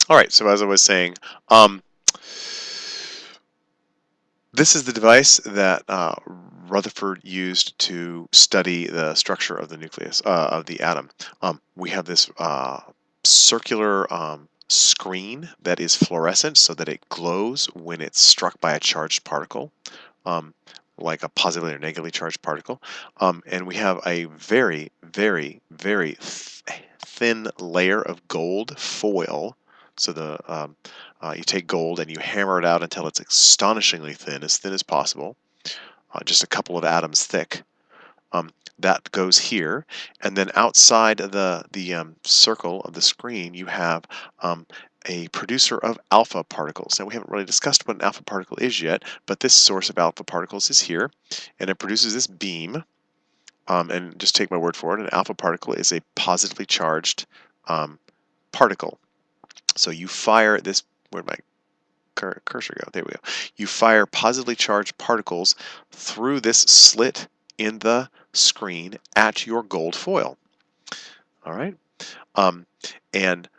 All right, so as I was saying, um, this is the device that Rutherford used to study the structure of the nucleus of the atom. We have this circular screen that is fluorescent so that it glows when it's struck by a charged particle, um, like a positively or negatively charged particle. And we have a very, very, very thin layer of gold foil. So you take gold and you hammer it out until it's astonishingly thin as possible, just a couple of atoms thick. Um, that goes here, and then outside the circle of the screen, you have a producer of alpha particles. Now we haven't really discussed what an alpha particle is yet, but this source of alpha particles is here, and it produces this beam. And just take my word for it, an alpha particle is a positively charged particle. So you fire this. Where'd my cursor go? There we go. You fire positively charged particles through this slit in the screen at your gold foil. All right. Um, and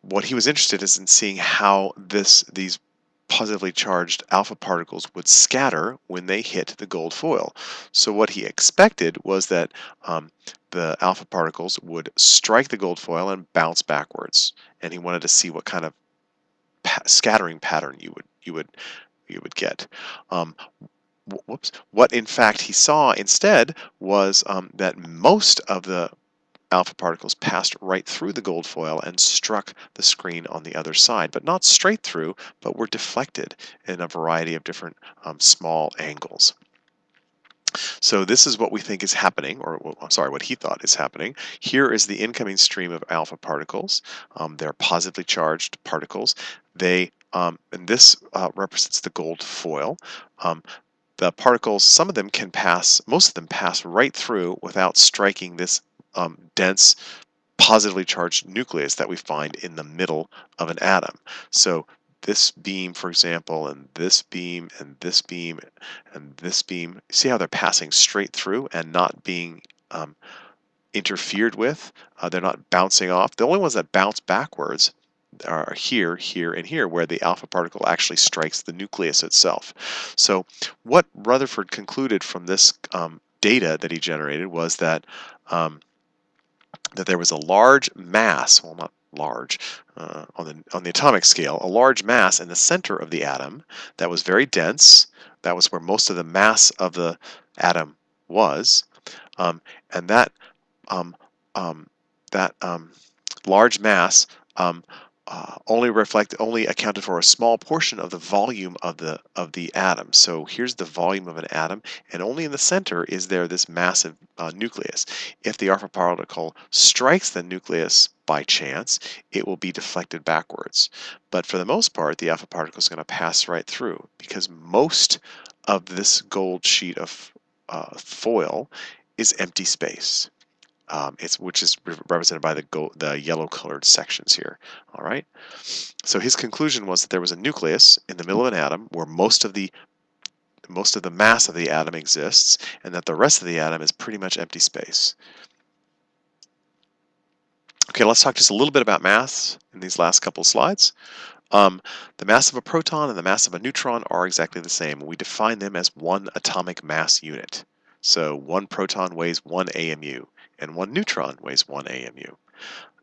what he was interested in seeing how these positively charged alpha particles would scatter when they hit the gold foil. So what he expected was that the alpha particles would strike the gold foil and bounce backwards, and he wanted to see what kind of scattering pattern you would get. Um, Whoops. What in fact he saw instead was that most of the alpha particles passed right through the gold foil and struck the screen on the other side, but not straight through, but were deflected in a variety of different small angles. So this is what we think is happening, or well, I'm sorry, what he thought is happening. Here is the incoming stream of alpha particles. They're positively charged particles. And this represents the gold foil. The particles, some of them can pass, most of them pass right through without striking this dense, positively charged nucleus that we find in the middle of an atom. So this beam, for example, and this beam, and this beam, and this beam, see how they're passing straight through and not being interfered with? They're not bouncing off. The only ones that bounce backwards are here, here, and here, where the alpha particle actually strikes the nucleus itself. So what Rutherford concluded from this data that he generated was that that there was a large mass, well, not large, on the atomic scale, a large mass in the center of the atom that was very dense. That was where most of the mass of the atom was, and um, um, that large mass only accounted for a small portion of the volume of the atom. So here's the volume of an atom, and only in the center is there this massive nucleus. If the alpha particle strikes the nucleus by chance, it will be deflected backwards. But for the most part, the alpha particle is going to pass right through, because most of this gold sheet of foil is empty space. Which is represented by the yellow-colored sections here. All right. So his conclusion was that there was a nucleus in the middle of an atom where most of the mass of the atom exists, and that the rest of the atom is pretty much empty space. Okay, let's talk just a little bit about mass in these last couple of slides. The mass of a proton and the mass of a neutron are exactly the same. We define them as one atomic mass unit. So one proton weighs 1 AMU, and one neutron weighs 1 AMU.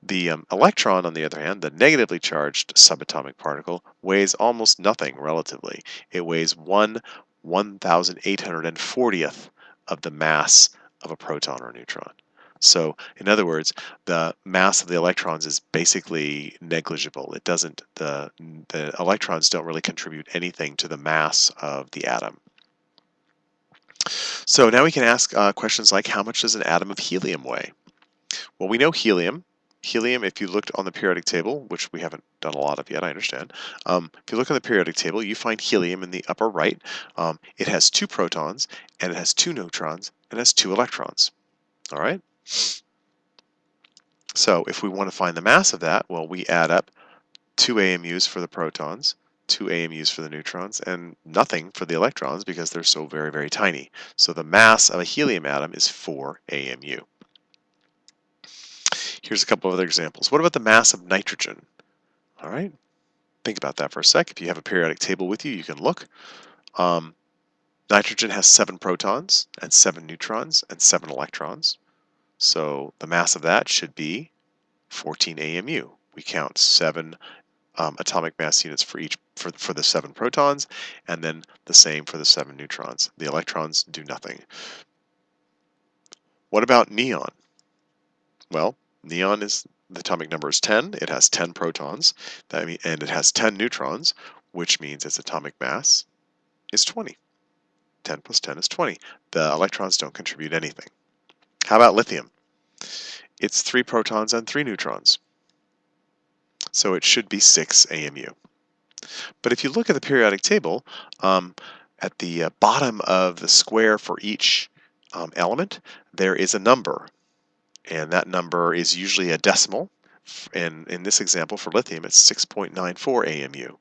The electron, on the other hand, the negatively charged subatomic particle, weighs almost nothing relatively. It weighs 1/1840th of the mass of a proton or a neutron. So, in other words, the mass of the electrons is basically negligible. It doesn't, the electrons don't really contribute anything to the mass of the atom. So now we can ask questions like, how much does an atom of helium weigh? Well, we know helium. Helium, if you looked on the periodic table, which we haven't done a lot of yet, I understand. If you look on the periodic table, you find helium in the upper right. It has 2 protons, and it has 2 neutrons, and it has 2 electrons. All right? So if we want to find the mass of that, well, we add up 2 AMUs for the protons, 2 AMUs for the neutrons, and nothing for the electrons because they're so very, very tiny. So the mass of a helium atom is 4 AMU. Here's a couple of other examples. What about the mass of nitrogen? All right, think about that for a sec. If you have a periodic table with you, you can look. Um, Nitrogen has 7 protons and 7 neutrons and 7 electrons. So the mass of that should be 14 AMU. We count 7 atomic mass units for each for the 7 protons, and then the same for the 7 neutrons. The electrons do nothing. What about neon? Well, neon is the atomic number is 10. It has 10 protons, and it has 10 neutrons, which means its atomic mass is 20. 10 plus 10 is 20. The electrons don't contribute anything. How about lithium? It's 3 protons and 3 neutrons. So it should be 6 AMU. But if you look at the periodic table, at the bottom of the square for each element, there is a number. And that number is usually a decimal. And in this example for lithium, it's 6.94 AMU.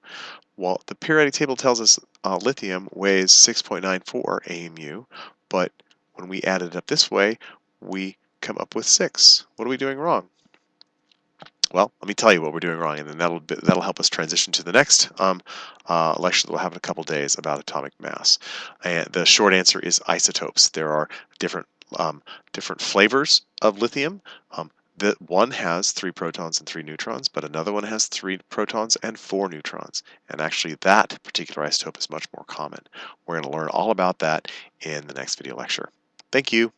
Well, the periodic table tells us lithium weighs 6.94 AMU, but when we add it up this way, we come up with 6. What are we doing wrong? Well, let me tell you what we're doing wrong, and then that'll help us transition to the next lecture that we'll have in a couple days about atomic mass. And the short answer is isotopes. There are different different flavors of lithium. One has 3 protons and 3 neutrons, but another one has 3 protons and 4 neutrons. And actually, that particular isotope is much more common. We're going to learn all about that in the next video lecture. Thank you.